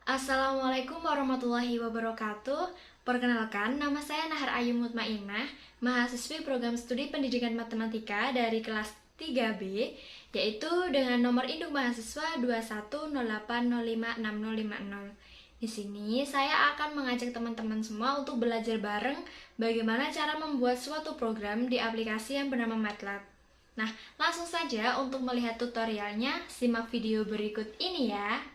Assalamualaikum warahmatullahi wabarakatuh. Perkenalkan, nama saya Nahar Ayu Mutmainah, mahasiswi program studi pendidikan matematika dari kelas 3B, yaitu dengan nomor induk mahasiswa 21080560050. Di sini saya akan mengajak teman-teman semua untuk belajar bareng bagaimana cara membuat suatu program di aplikasi yang bernama MATLAB. Nah, langsung saja untuk melihat tutorialnya, simak video berikut ini ya.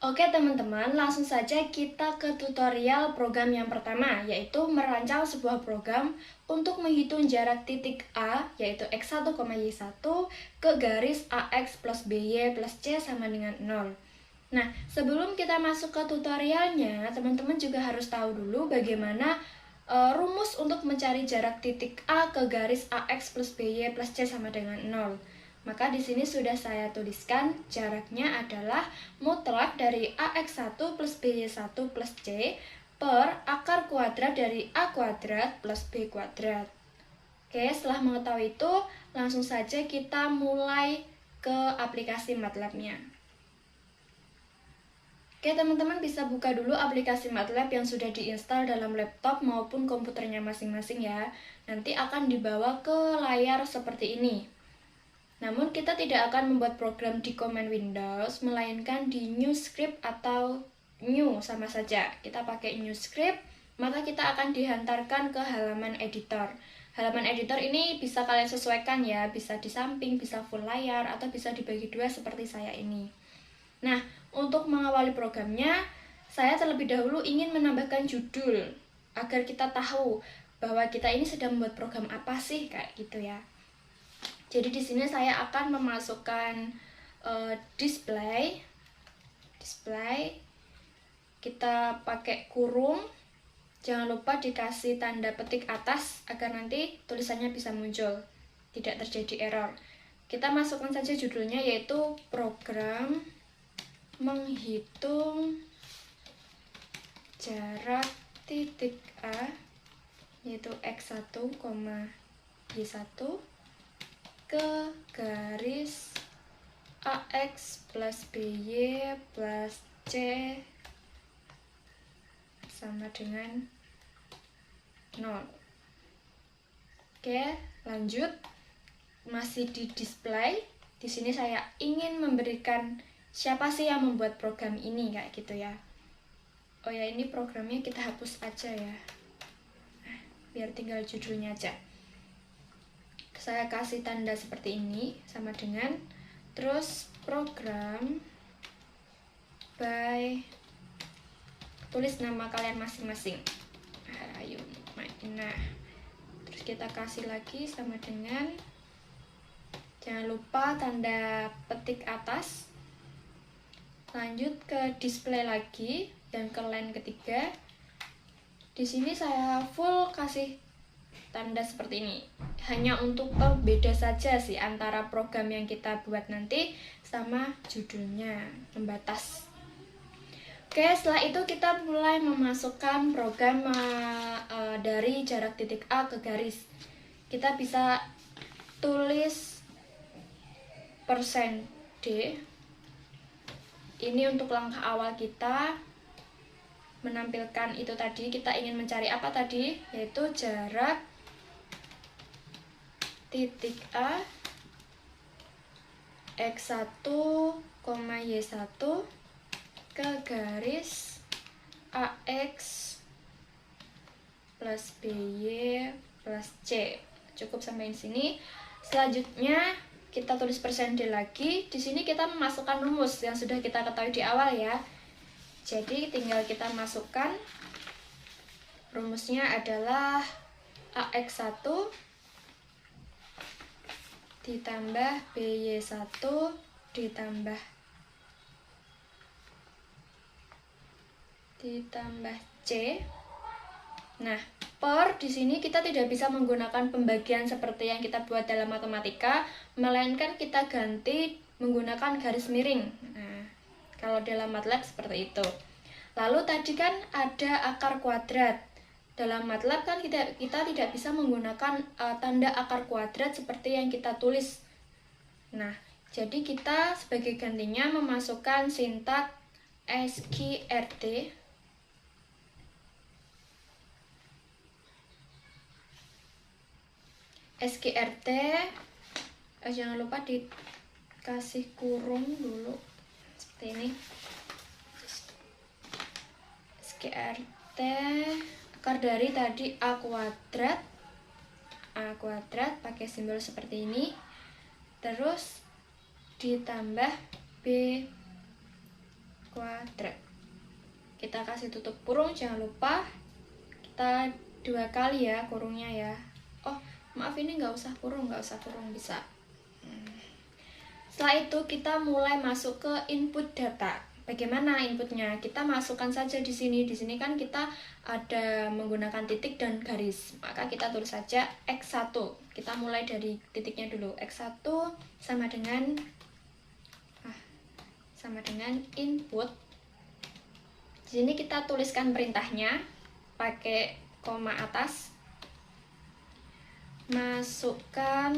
Oke teman-teman, langsung saja kita ke tutorial program yang pertama, yaitu merancang sebuah program untuk menghitung jarak titik A, yaitu x1, y1, ke garis AX plus BY plus C sama dengan 0. Nah, sebelum kita masuk ke tutorialnya, teman-teman juga harus tahu dulu bagaimana rumus untuk mencari jarak titik A ke garis AX plus BY plus C sama dengan 0. Maka di sini sudah saya tuliskan jaraknya adalah mutlak dari AX1 plus BY1 plus C per akar kuadrat dari A kuadrat plus B kuadrat. Oke, setelah mengetahui itu, langsung saja kita mulai ke aplikasi MATLAB-nya. Oke, teman-teman bisa buka dulu aplikasi MATLAB yang sudah diinstal dalam laptop maupun komputernya masing-masing ya. Nanti akan dibawa ke layar seperti ini. Namun kita tidak akan membuat program di command Windows, melainkan di new script atau new sama saja. Kita pakai new script, maka kita akan dihantarkan ke halaman editor. Halaman editor ini bisa kalian sesuaikan ya, bisa di samping, bisa full layar, atau bisa dibagi dua seperti saya ini. Nah, untuk mengawali programnya, saya terlebih dahulu ingin menambahkan judul, agar kita tahu bahwa kita ini sedang membuat program apa sih, kayak gitu ya. Jadi di sini saya akan memasukkan display. Kita pakai kurung. Jangan lupa dikasih tanda petik atas agar nanti tulisannya bisa muncul, tidak terjadi error. Kita masukkan saja judulnya, yaitu program menghitung jarak titik A, yaitu x1, y1 ke garis AX plus BY plus C sama dengan 0. Oke, lanjut. Masih di display. Di sini saya ingin memberikan siapa sih yang membuat program ini, kayak gitu ya. Oh ya, ini programnya kita hapus aja ya. Biar tinggal judulnya aja. Saya kasih tanda seperti ini, sama dengan terus program by, tulis nama kalian masing-masing. Ayo, nah, terus kita kasih lagi sama dengan, jangan lupa tanda petik atas. Lanjut ke display lagi dan ke line ketiga. Di sini saya full kasih tanda seperti ini, hanya untuk beda saja sih antara program yang kita buat nanti sama judulnya, membatas. Oke, setelah itu kita mulai memasukkan program dari jarak titik A ke garis. Kita bisa tulis %D. Ini untuk langkah awal kita menampilkan itu tadi. Kita ingin mencari apa tadi, yaitu jarak titik A x1, y1 ke garis AX plus BY plus C. Cukup sampai di sini. Selanjutnya kita tulis %D lagi. Di sini kita memasukkan rumus yang sudah kita ketahui di awal ya. Jadi tinggal kita masukkan rumusnya adalah AX1 ditambah BY1 ditambah C. Nah, per di sini kita tidak bisa menggunakan pembagian seperti yang kita buat dalam matematika, melainkan kita ganti menggunakan garis miring. Nah, kalau dalam MATLAB seperti itu. Lalu tadi kan ada akar kuadrat. Dalam MATLAB kan kita tidak bisa menggunakan tanda akar kuadrat seperti yang kita tulis. Nah, Jadi kita sebagai gantinya memasukkan sintaks SQRT. SQRT, jangan lupa dikasih kurung dulu seperti ini. SQRT akar dari tadi A kuadrat pakai simbol seperti ini, terus ditambah B kuadrat. Kita kasih tutup kurung, jangan lupa kita 2 kali ya kurungnya ya. Oh maaf, ini nggak usah kurung bisa. Setelah itu kita mulai masuk ke input data. Bagaimana inputnya? Kita masukkan saja di sini. Di sini kan kita ada menggunakan titik dan garis. Maka kita tulis saja X1. Kita mulai dari titiknya dulu. X1 sama dengan input. Di sini kita tuliskan perintahnya pakai koma atas. Masukkan,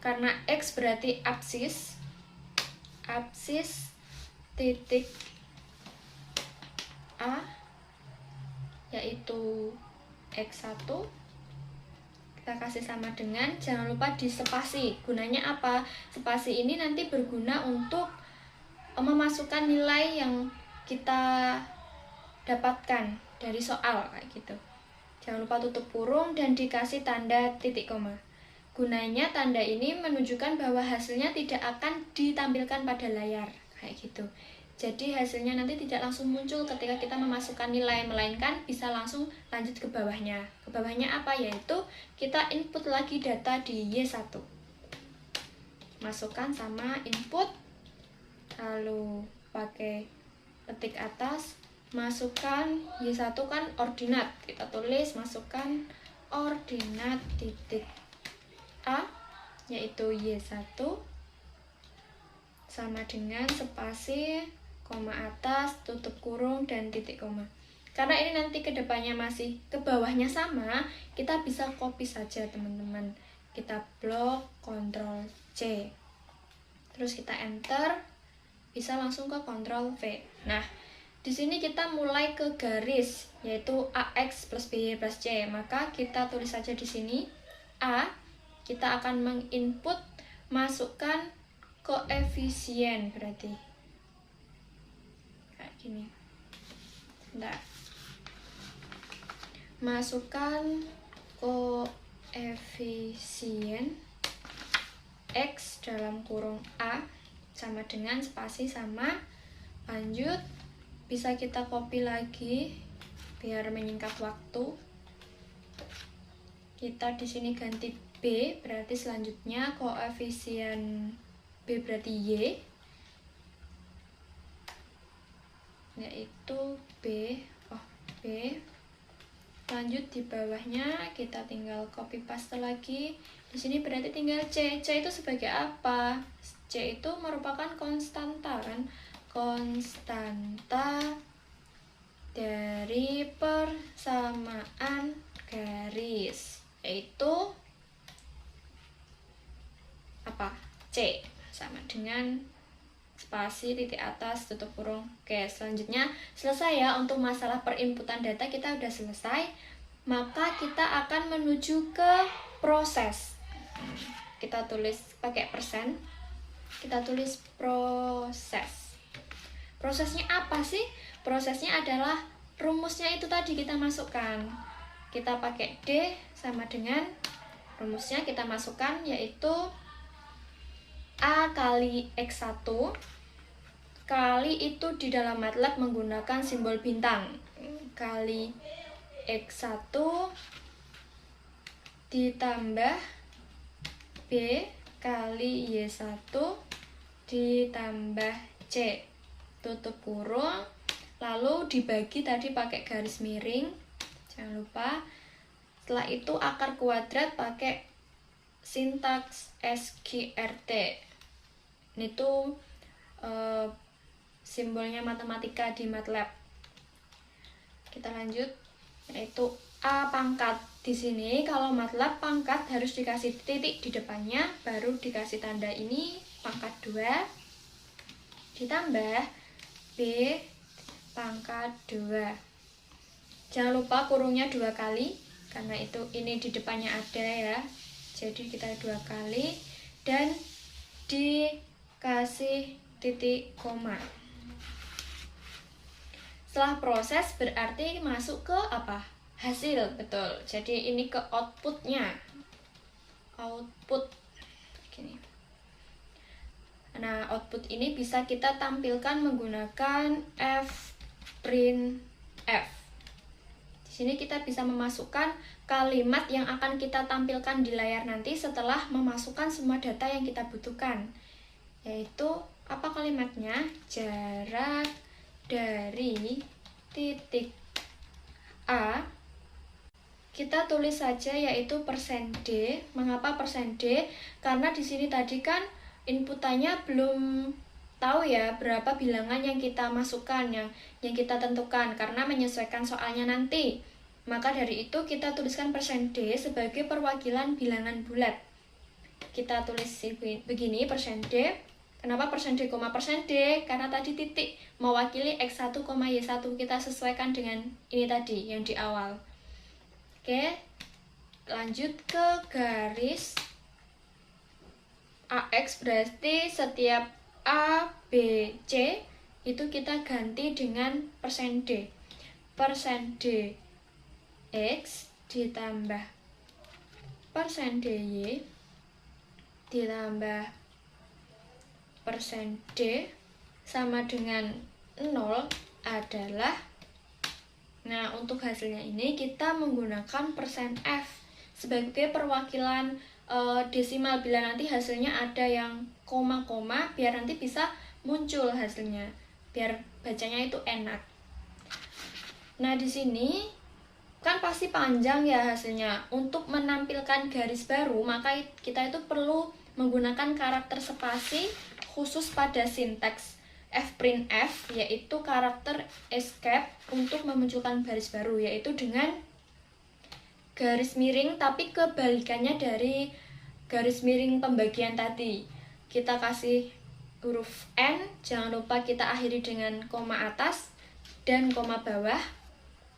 karena X berarti absis titik A yaitu X1, kita kasih sama dengan, jangan lupa di spasi. Gunanya apa? Spasi ini nanti berguna untuk memasukkan nilai yang kita dapatkan dari soal kayak gitu. Jangan lupa tutup kurung dan dikasih tanda titik koma. Gunanya tanda ini menunjukkan bahwa hasilnya tidak akan ditampilkan pada layar kayak gitu. Jadi hasilnya nanti tidak langsung muncul ketika kita memasukkan nilai, melainkan bisa langsung lanjut ke bawahnya. Ke bawahnya apa? Yaitu kita input lagi data di Y1. Masukkan sama input, lalu pakai ketik atas, masukkan Y1 kan ordinat. Kita tulis masukkan ordinat titik A yaitu Y1 sama dengan spasi, koma atas, tutup kurung, dan titik koma. Karena ini nanti kedepannya masih ke bawahnya sama, kita bisa copy saja teman-teman. Kita blok, Ctrl C, terus kita enter, bisa langsung ke Ctrl V. Nah, di sini kita mulai ke garis, yaitu AX plus BY plus C. Maka kita tulis saja di sini A, kita akan menginput, masukkan koefisien, berarti kayak gini. Nah, masukkan koefisien X dalam kurung A sama dengan spasi sama, lanjut. Bisa kita copy lagi biar menyingkat waktu. Kita di sini ganti B, berarti selanjutnya koefisien B berarti Y, yaitu B. Lanjut di bawahnya kita tinggal copy paste lagi. Di sini berarti tinggal C. C itu sebagai apa? C itu merupakan konstanta kan? Konstanta dari persamaan garis, yaitu apa? C sama dengan spasi, titik atas, tutup kurung. Oke, selanjutnya selesai ya untuk masalah perinputan data, kita udah selesai. Maka kita akan menuju ke proses. Kita tulis pakai persen. Kita tulis proses. Prosesnya apa sih? Prosesnya adalah rumusnya itu tadi kita masukkan. Kita pakai D sama dengan rumusnya kita masukkan, yaitu A kali X1 kali itu di dalam MATLAB menggunakan simbol bintang, kali X1 ditambah B kali Y1 ditambah C, tutup kurung, lalu dibagi tadi pakai garis miring, jangan lupa. Setelah itu akar kuadrat pakai sintaks SQRT. Ini tuh simbolnya matematika di MATLAB. Kita lanjut, yaitu A pangkat. Di sini kalau MATLAB pangkat harus dikasih titik di depannya, baru dikasih tanda ini pangkat 2 ditambah B pangkat 2. Jangan lupa kurungnya 2 kali, karena itu ini di depannya ada ya. Jadi kita 2 kali dan dikasih titik koma. Setelah proses berarti masuk ke apa? Hasil, betul. Jadi ini ke outputnya. Output gini. Nah, output ini bisa kita tampilkan menggunakan fprintf. Di sini kita bisa memasukkan kalimat yang akan kita tampilkan di layar nanti setelah memasukkan semua data yang kita butuhkan. Yaitu apa kalimatnya? Jarak dari titik A, kita tulis saja yaitu %D. Mengapa %D? Karena di sini tadi kan inputannya belum tahu ya berapa bilangan yang kita masukkan, yang kita tentukan, karena menyesuaikan soalnya nanti. Maka dari itu kita tuliskan %D sebagai perwakilan bilangan bulat. Kita tulis begini %D. Kenapa %D, %D? Karena tadi titik mewakili X1, Y1. Kita sesuaikan dengan ini tadi yang di awal. Oke, lanjut ke garis AX, berarti setiap A, B, C itu kita ganti dengan %D. %D X ditambah %DY ditambah %D sama dengan 0 adalah, nah untuk hasilnya ini kita menggunakan %F sebagai perwakilan desimal. Bila nanti hasilnya ada yang koma-koma, biar nanti bisa muncul hasilnya, biar bacanya itu enak. Nah di sini kan pasti panjang ya hasilnya. Untuk menampilkan garis baru, maka kita itu perlu menggunakan karakter spasi khusus pada sinteks fprintf, yaitu karakter escape untuk memunculkan garis baru, yaitu dengan garis miring tapi kebalikannya dari garis miring pembagian tadi. Kita kasih huruf N, jangan lupa kita akhiri dengan koma atas dan koma bawah.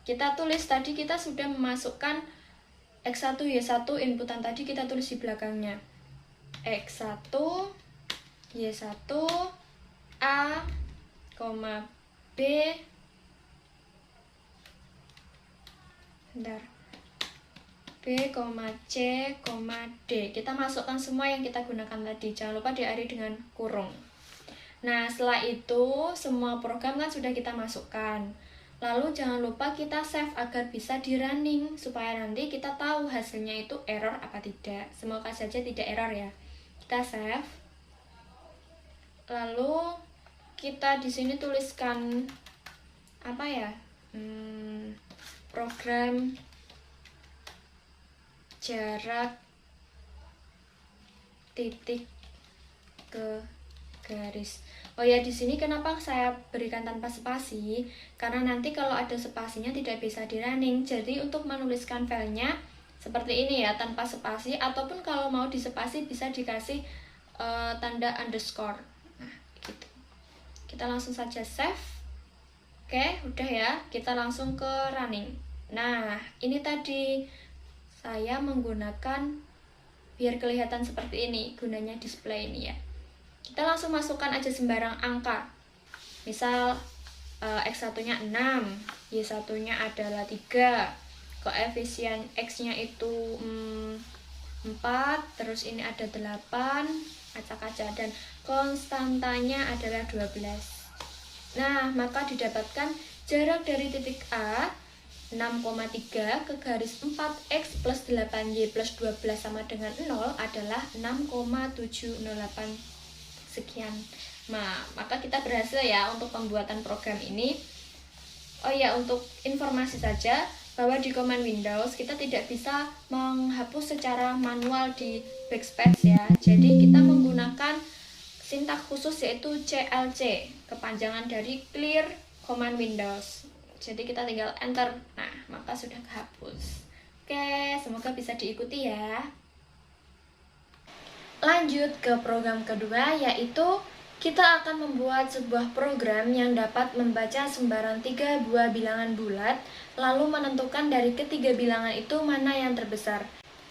Kita tulis tadi, kita sudah memasukkan X1, Y1 inputan tadi, kita tulis di belakangnya X1, Y1, A, B, bentar, B, C, D. Kita masukkan semua yang kita gunakan tadi. Jangan lupa diakhiri dengan kurung. Nah, setelah itu semua program kan sudah kita masukkan. Lalu jangan lupa kita save agar bisa di running, supaya nanti kita tahu hasilnya itu error apa tidak. Semoga saja tidak error ya. Kita save. Lalu kita di sini tuliskan apa ya? Program jarak titik ke garis. Oh ya, di sini kenapa saya berikan tanpa spasi? Karena nanti kalau ada spasinya tidak bisa di running. Jadi untuk menuliskan filenya seperti ini ya, tanpa spasi, ataupun kalau mau di spasi bisa dikasih tanda underscore. Nah, gitu. Kita langsung saja save. Oke, udah ya. Kita langsung ke running. Nah, ini tadi saya menggunakan biar kelihatan seperti ini, gunanya display ini ya. Kita langsung masukkan aja sembarang angka. Misal X1-nya 6, Y1-nya adalah 3, koefisien X-nya itu 4, terus ini ada 8, acak-acak, dan konstantanya adalah 12. Nah, maka didapatkan jarak dari titik A 6,3 ke garis 4X plus 8Y plus 12 sama dengan 0 adalah 6,708 sekian. Nah, maka kita berhasil ya untuk pembuatan program ini. Oh ya, untuk informasi saja bahwa di command Windows kita tidak bisa menghapus secara manual di backspace ya. Jadi kita menggunakan sintaks khusus yaitu CLC, kepanjangan dari Clear Command Windows. Jadi kita tinggal enter. Nah, maka sudah kehapus. Oke, semoga bisa diikuti ya. Lanjut ke program kedua, yaitu kita akan membuat sebuah program yang dapat membaca sembarang 3 buah bilangan bulat, lalu menentukan dari ketiga bilangan itu mana yang terbesar.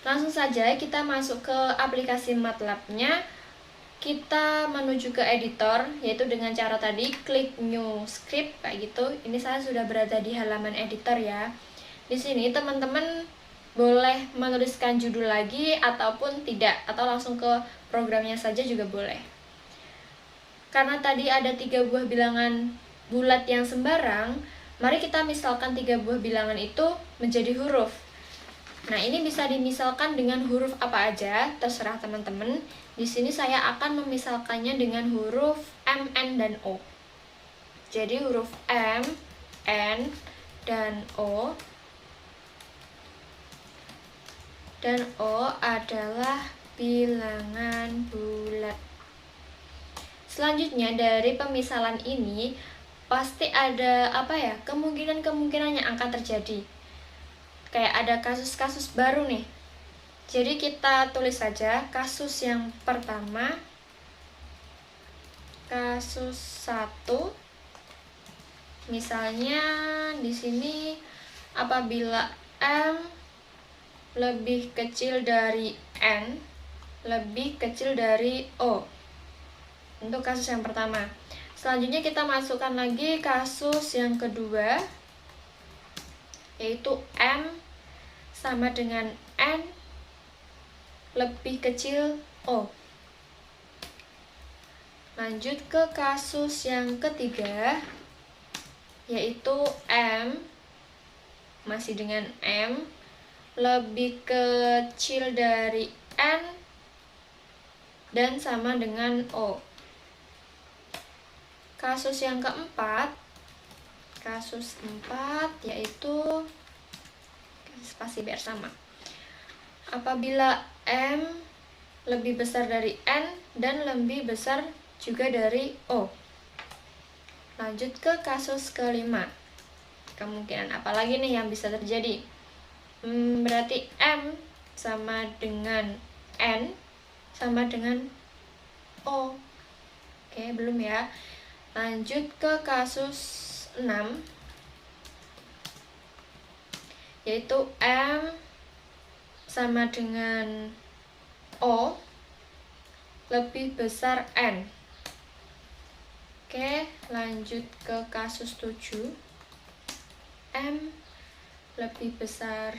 Langsung saja kita masuk ke aplikasi MATLAB-nya. Kita menuju ke editor, yaitu dengan cara tadi klik new script kayak gitu. Ini saya sudah berada di halaman editor ya. Di sini teman-teman boleh menuliskan judul lagi ataupun tidak, atau langsung ke programnya saja juga boleh. Karena tadi ada 3 buah bilangan bulat yang sembarang, mari kita misalkan 3 buah bilangan itu menjadi huruf. Nah, ini bisa dimisalkan dengan huruf apa aja, terserah teman-teman. Di sini saya akan memisalkannya dengan huruf M, N, dan O. Jadi huruf M, N, dan O. Dan O adalah bilangan bulat. Selanjutnya dari pemisalan ini pasti ada kemungkinan-kemungkinan yang akan terjadi. Kayak ada kasus-kasus baru nih. Jadi kita tulis saja kasus yang pertama. Kasus 1. Misalnya di sini apabila M lebih kecil dari N lebih kecil dari O. Untuk kasus yang pertama. Selanjutnya kita masukkan lagi kasus yang kedua, yaitu M sama dengan N lebih kecil O. Lanjut ke kasus yang ketiga, yaitu M masih dengan M lebih kecil dari N dan sama dengan O. Kasus yang keempat, kasus 4, yaitu spasi biar sama. Apabila M lebih besar dari N dan lebih besar juga dari O. Lanjut ke kasus kelima. Kemungkinan apa lagi nih yang bisa terjadi? Berarti M sama dengan N sama dengan O. Oke, belum ya. Lanjut ke kasus 6, yaitu M sama dengan O lebih besar N. Oke, lanjut ke kasus 7. M lebih besar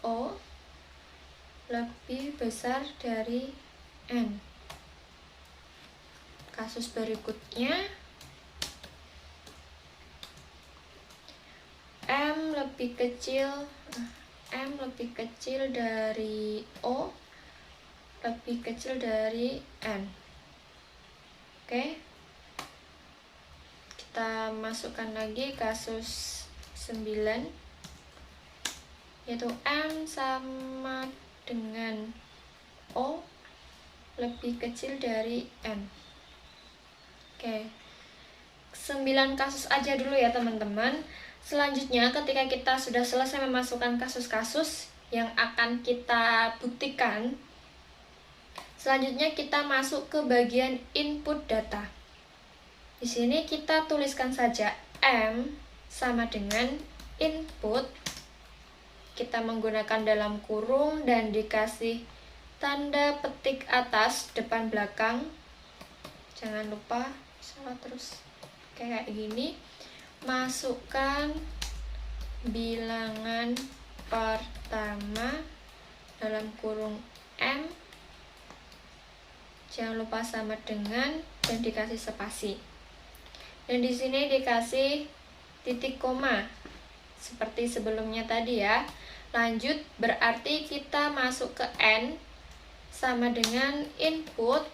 O lebih besar dari N. Kasus berikutnya, M lebih kecil dari O lebih kecil dari N. Oke, kita masukkan lagi kasus 9, yaitu M sama dengan O lebih kecil dari N. Oke, 9 kasus aja dulu ya teman-teman. Selanjutnya ketika kita sudah selesai memasukkan kasus-kasus yang akan kita buktikan, selanjutnya kita masuk ke bagian input data. Di sini kita tuliskan saja M sama dengan input. Kita menggunakan dalam kurung dan dikasih tanda petik atas depan belakang. Jangan lupa salah terus kayak gini. Masukkan bilangan pertama dalam kurung M, jangan lupa sama dengan, dan dikasih spasi. Dan di sini dikasih titik koma seperti sebelumnya tadi ya. Lanjut, berarti kita masuk ke N sama dengan input.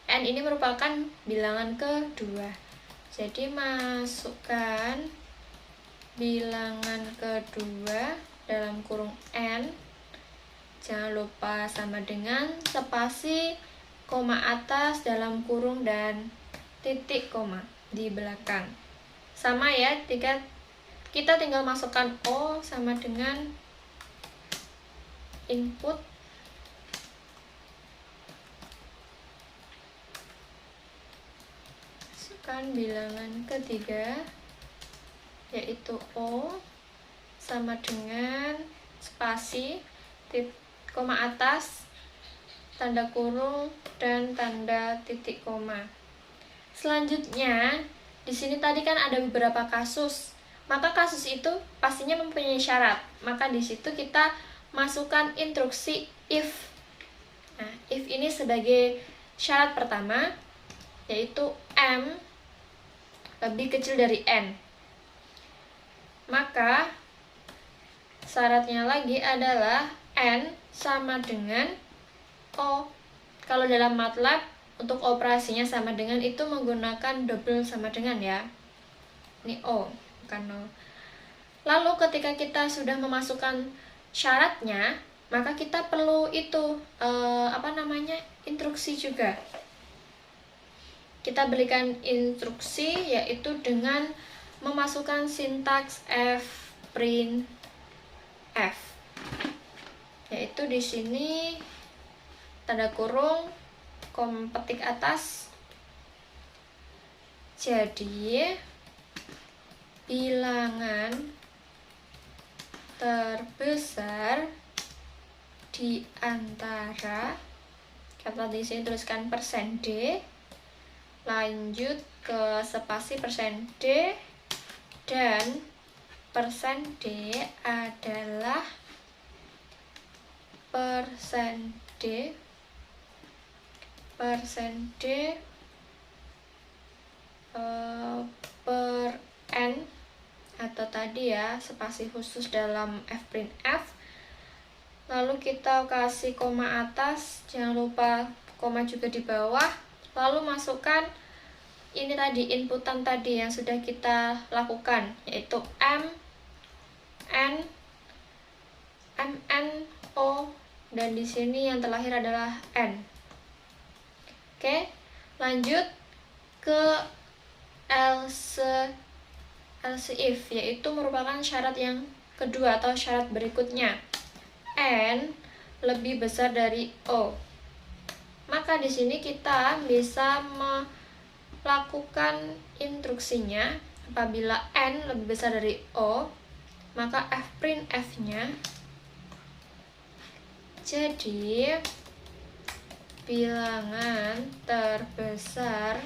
N ini merupakan bilangan kedua. Jadi masukkan bilangan kedua dalam kurung N. Jangan lupa sama dengan spasi, koma atas dalam kurung dan titik koma di belakang. Sama ya, kita tinggal masukkan O sama dengan input masukkan bilangan ketiga, yaitu O sama dengan spasi, koma atas, tanda kurung, dan tanda titik koma. Selanjutnya, di sini tadi kan ada beberapa kasus. Maka kasus itu pastinya mempunyai syarat. Maka di situ kita masukkan instruksi if. Nah, if ini sebagai syarat pertama, yaitu M lebih kecil dari N. Maka syaratnya lagi adalah N sama dengan O. Kalau dalam MATLAB untuk operasinya sama dengan itu menggunakan double sama dengan ya. Ini O, bukan 0. Lalu ketika kita sudah memasukkan syaratnya, maka kita perlu itu instruksi juga. Kita berikan instruksi yaitu dengan memasukkan sintaks f print f. Yaitu di sini tanda kurung petik atas. Jadi bilangan terbesar di antara, kata di sini tuliskan persen %d, lanjut ke spasi persen %d, dan persen %d adalah persen %d per N, atau tadi ya spasi khusus dalam fprint f. Lalu kita kasih koma atas, jangan lupa koma juga di bawah. Lalu masukkan ini tadi, inputan tadi yang sudah kita lakukan, yaitu M, N, O, dan di sini yang terakhir adalah N. Oke, lanjut ke else if, yaitu merupakan syarat yang kedua atau syarat berikutnya. N lebih besar dari O. Maka di sini kita bisa melakukan instruksinya. Apabila N lebih besar dari O, maka fprint f-nya jadi bilangan terbesar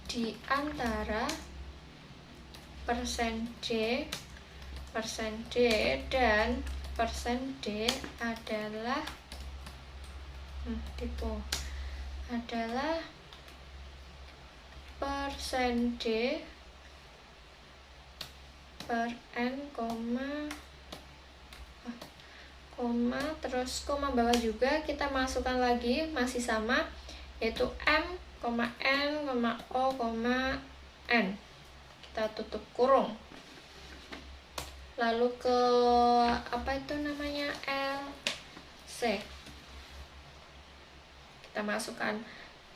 di antara persen %d dan persen %d adalah persen %d per N, terus koma bawah juga kita masukkan lagi, masih sama, yaitu M, N, O, N. Kita tutup kurung. Lalu ke LC. Kita masukkan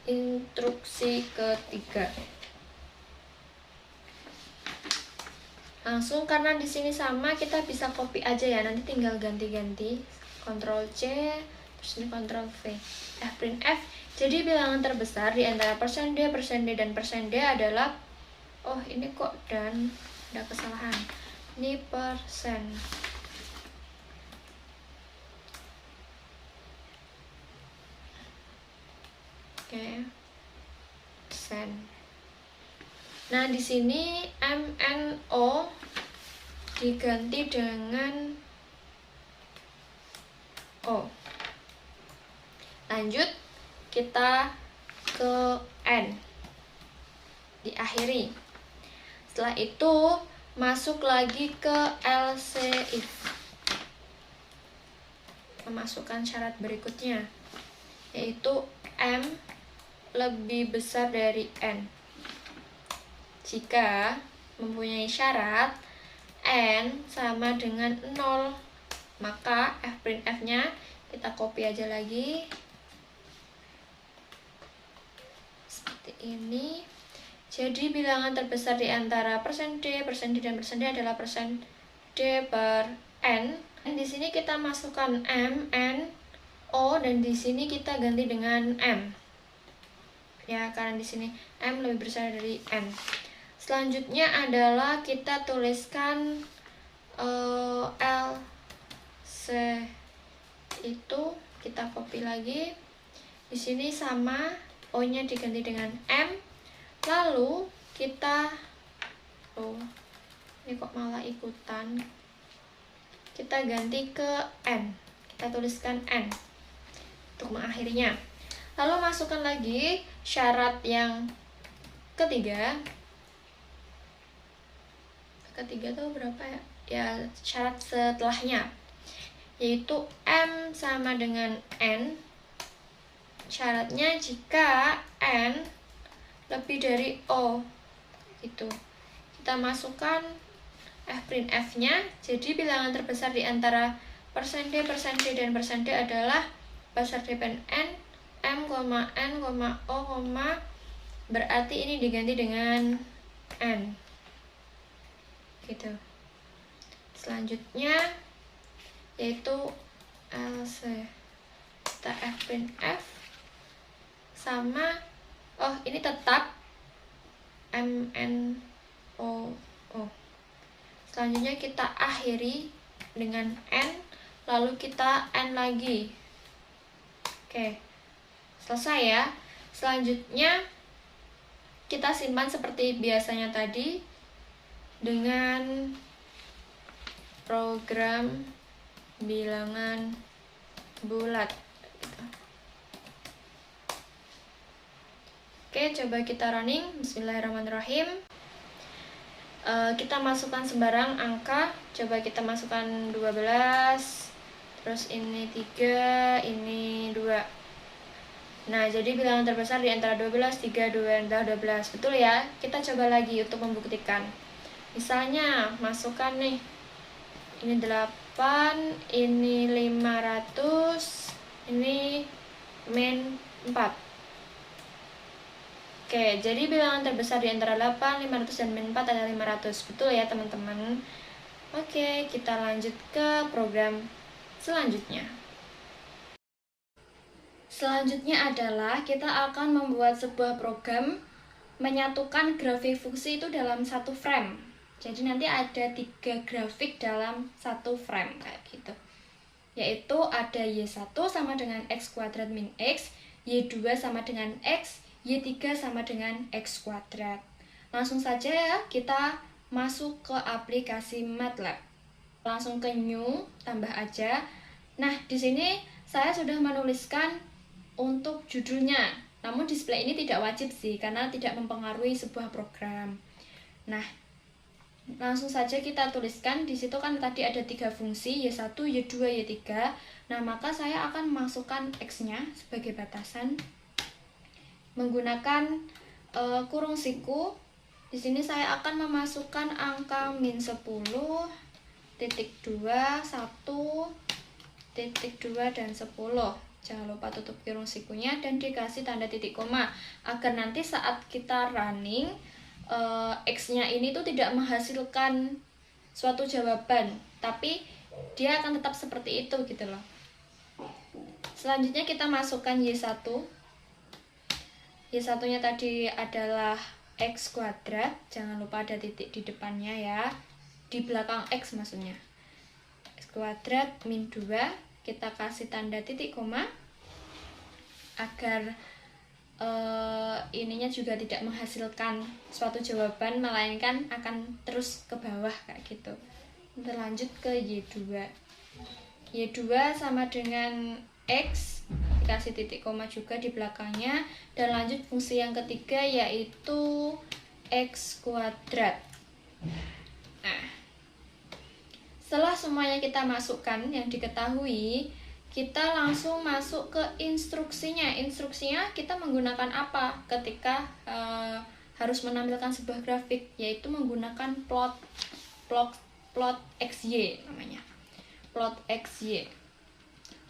instruksi ketiga. Langsung, karena di sini sama, kita bisa copy aja ya, nanti tinggal ganti-ganti. Ctrl C, terus ini Ctrl V. Fprint f. Jadi bilangan terbesar di antara persen %d dan persen %d adalah, oh ini kok dan ada kesalahan. Ini persen. Oke. Persen. Nah, di sini MNO diganti dengan O. Lanjut, kita ke N. Diakhiri. Setelah itu, masuk lagi ke else if. Memasukkan syarat berikutnya, yaitu M lebih besar dari N. Jika mempunyai syarat N sama dengan 0, maka fprint f-nya kita copy aja lagi seperti ini. Jadi bilangan terbesar di antara persen D, dan persen D adalah persen D per N. Dan di sini kita masukkan M, N, O, dan di sini kita ganti dengan M. Ya, karena di sini M lebih besar dari N. Selanjutnya adalah kita tuliskan L, C itu kita copy lagi. Di sini sama, O-nya diganti dengan M. Lalu kita ini kok malah ikutan. Kita ganti ke N. Kita tuliskan N untuk mengakhirinya. Lalu masukkan lagi syarat yang ketiga. Ketiga tuh berapa ya? Ya, syarat setelahnya, yaitu M sama dengan N. Syaratnya jika N lebih dari O, itu kita masukkan F'nya. Jadi bilangan terbesar di antara persen D, dan persen D adalah besar D pen N, M, N, O, berarti ini diganti dengan N, gitu. Selanjutnya yaitu LC, kita F sama, ini tetap MNO. Selanjutnya kita akhiri dengan N, lalu kita N lagi. Oke, selesai ya. Selanjutnya kita simpan seperti biasanya tadi dengan program bilangan bulat. Oke, coba kita running. Bismillahirrahmanirrahim. Kita masukkan sembarang angka. Coba kita masukkan 12. Terus ini 3, ini 2. Nah, jadi bilangan terbesar di antara 12, 3, 2 adalah 12. Betul ya? Kita coba lagi untuk membuktikan. Misalnya, masukkan nih. Ini 8, ini 500, ini min 4. Oke, jadi bilangan terbesar di antara 8, 500, dan min 4 adalah 500. Betul ya, teman-teman? Oke, kita lanjut ke program selanjutnya. Selanjutnya adalah kita akan membuat sebuah program menyatukan grafik fungsi itu dalam satu frame. Jadi nanti ada 3 grafik dalam satu frame, kayak gitu. Yaitu ada Y1 sama dengan X kuadrat min X, Y2 sama dengan X, Y3 sama dengan X kuadrat. Langsung saja ya, kita masuk ke aplikasi MATLAB. Langsung ke New, tambah aja. Nah, di sini saya sudah menuliskan untuk judulnya. Namun display ini tidak wajib sih, karena tidak mempengaruhi sebuah program. Nah, langsung saja kita tuliskan. Di situ kan tadi ada 3 fungsi, Y1, Y2, Y3. Nah, maka saya akan masukkan X-nya sebagai batasan menggunakan kurung siku. Di sini saya akan memasukkan angka min 10, titik 2, 1, titik 2, dan 10. Jangan lupa tutup kurung sikunya dan dikasih tanda titik koma, agar nanti saat kita running X-nya ini tuh tidak menghasilkan suatu jawaban, tapi dia akan tetap seperti itu gitu loh. Selanjutnya kita masukkan Y1. Y1-nya tadi adalah X kuadrat, jangan lupa ada titik di depannya ya, di belakang X maksudnya. X kuadrat min 2, kita kasih tanda titik koma, agar ininya juga tidak menghasilkan suatu jawaban, melainkan akan terus ke bawah kayak gitu. Kita lanjut ke Y2. Y2 sama dengan X, dikasih titik koma juga di belakangnya, dan lanjut fungsi yang ketiga yaitu X kuadrat. Nah, setelah semuanya kita masukkan yang diketahui, kita langsung masuk ke instruksinya. Instruksinya kita menggunakan apa ketika harus menampilkan sebuah grafik, yaitu menggunakan plot XY namanya. Plot XY.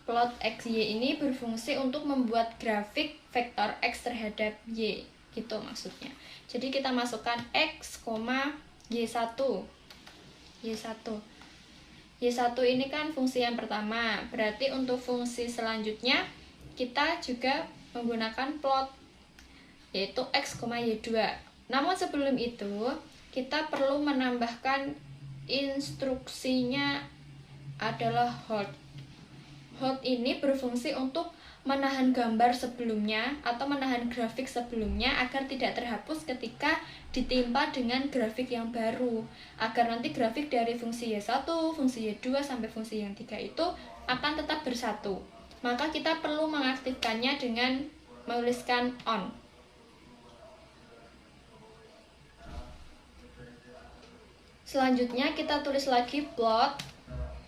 Plot XY ini berfungsi untuk membuat grafik vektor X terhadap Y, Itu maksudnya. Jadi kita masukkan X, Y1. Y1 ini kan fungsi yang pertama. Berarti untuk fungsi selanjutnya kita juga menggunakan plot, yaitu X, Y2. Namun sebelum itu kita perlu menambahkan instruksinya adalah hold. Hold ini berfungsi untuk menahan gambar sebelumnya atau menahan grafik sebelumnya agar tidak terhapus ketika ditimpa dengan grafik yang baru, agar nanti grafik dari fungsi Y1, fungsi Y2 sampai fungsi yang 3 itu akan tetap bersatu. Maka kita perlu mengaktifkannya dengan menuliskan on. Selanjutnya kita tulis lagi plot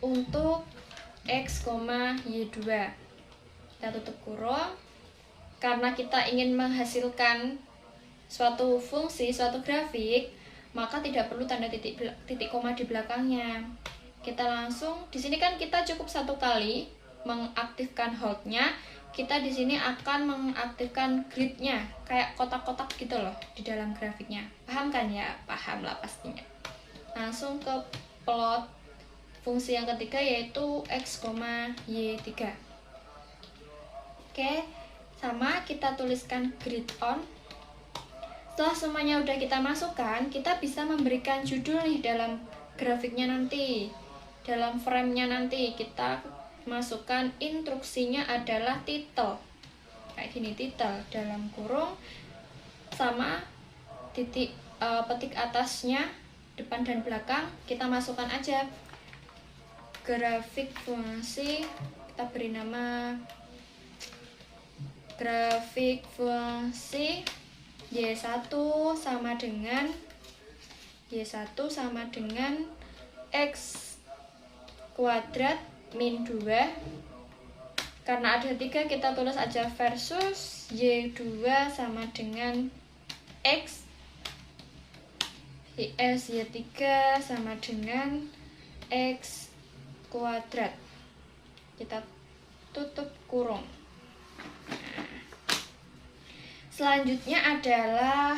untuk X, Y2. Kita tutup kurung. Karena kita ingin menghasilkan suatu fungsi, suatu grafik, maka tidak perlu tanda titik koma di belakangnya. Kita langsung, di sini kan kita cukup satu kali mengaktifkan hold-nya. Kita di sini akan mengaktifkan grid-nya, kayak kotak-kotak gitu loh di dalam grafiknya. Paham kan ya? Paham lah pastinya. Langsung ke plot fungsi yang ketiga, yaitu X, Y3. Oke, sama kita tuliskan grid on. Setelah semuanya udah kita masukkan, kita bisa memberikan judul nih dalam grafiknya nanti. Dalam frame-nya nanti kita masukkan instruksinya adalah title. Kayak gini, title dalam kurung sama titik petik atasnya depan dan belakang kita masukkan aja grafik fungsi, kita beri nama grafik fungsi Y1 sama dengan X kuadrat min 2. Karena ada 3 kita tulis aja versus Y2 sama dengan X Y3 sama dengan X kuadrat. Kita tutup kurung. Selanjutnya adalah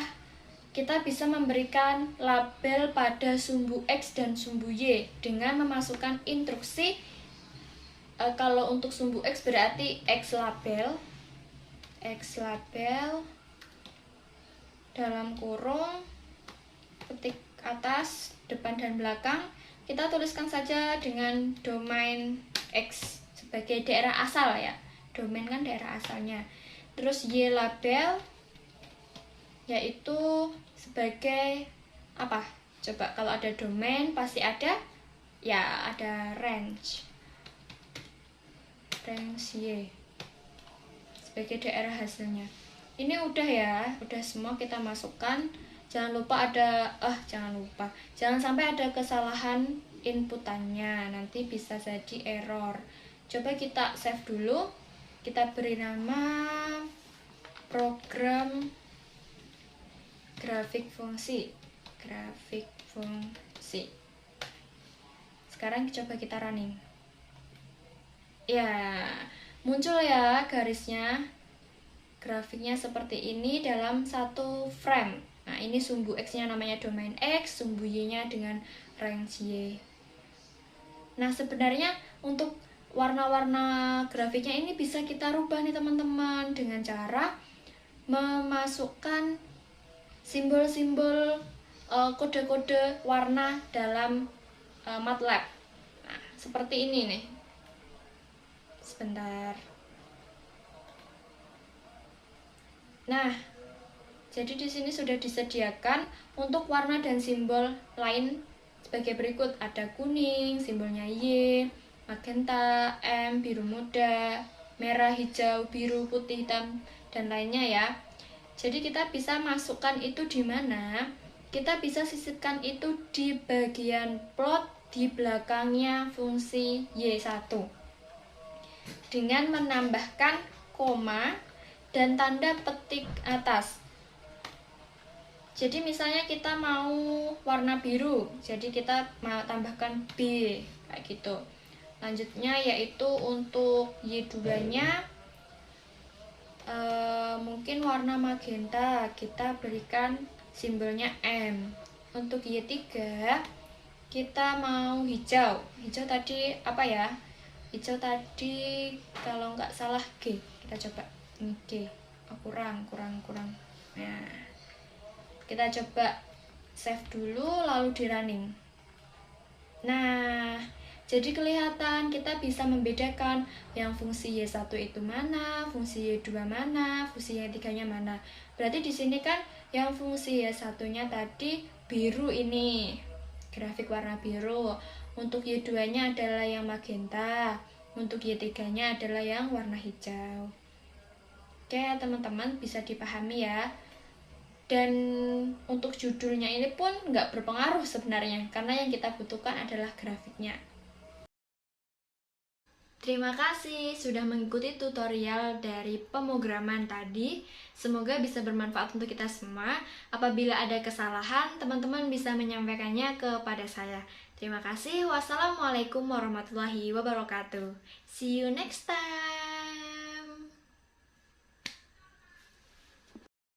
kita bisa memberikan label pada sumbu X dan sumbu Y dengan memasukkan instruksi. Kalau untuk sumbu X berarti X label dalam kurung petik atas depan dan belakang. Kita tuliskan saja dengan domain X sebagai daerah asal ya. Domain kan daerah asalnya. Terus Y label yaitu sebagai apa? Coba kalau ada domain pasti ada ya, ada range Y sebagai daerah hasilnya. Ini udah ya, udah semua kita masukkan. Jangan sampai ada kesalahan inputannya, nanti bisa jadi error. Coba kita save dulu, kita beri nama program grafik fungsi. Sekarang coba kita running. Ya, muncul ya garisnya. Grafiknya seperti ini dalam satu frame. Nah, ini sumbu X-nya namanya domain X, sumbu Y-nya dengan range Y. Nah, sebenarnya untuk warna-warna grafiknya ini bisa kita rubah nih teman-teman dengan cara memasukkan simbol-simbol kode-kode warna dalam MATLAB. Nah, seperti ini nih. Sebentar. Nah, jadi di sini sudah disediakan untuk warna dan simbol lain sebagai berikut. Ada kuning, simbolnya Y, magenta, M, biru muda, merah, hijau, biru, putih, hitam, dan lainnya ya. Jadi kita bisa masukkan itu di mana? Kita bisa sisipkan itu di bagian plot di belakangnya fungsi Y1 dengan menambahkan koma dan tanda petik atas. Jadi misalnya kita mau warna biru, jadi kita mau tambahkan B kayak gitu. Lanjutnya yaitu untuk Y2 nya mungkin warna magenta kita berikan simbolnya M. Untuk Y3 kita mau hijau. Hijau tadi apa ya? Hijau tadi kalau nggak salah G. Kita coba ini G. Oh, kurang. Nah, kita coba save dulu lalu di running. Nah, jadi kelihatan kita bisa membedakan yang fungsi Y1 itu mana, fungsi Y2 mana, fungsi Y3-nya mana. Berarti di sini kan yang fungsi Y1-nya tadi biru ini, grafik warna biru. Untuk Y2-nya adalah yang magenta, untuk Y3-nya adalah yang warna hijau. Oke, teman-teman bisa dipahami ya. Dan untuk judulnya ini pun nggak berpengaruh sebenarnya, karena yang kita butuhkan adalah grafiknya. Terima kasih sudah mengikuti tutorial dari pemrograman tadi. Semoga bisa bermanfaat untuk kita semua. Apabila ada kesalahan, teman-teman bisa menyampaikannya kepada saya. Terima kasih. Wassalamualaikum warahmatullahi wabarakatuh. See you next time.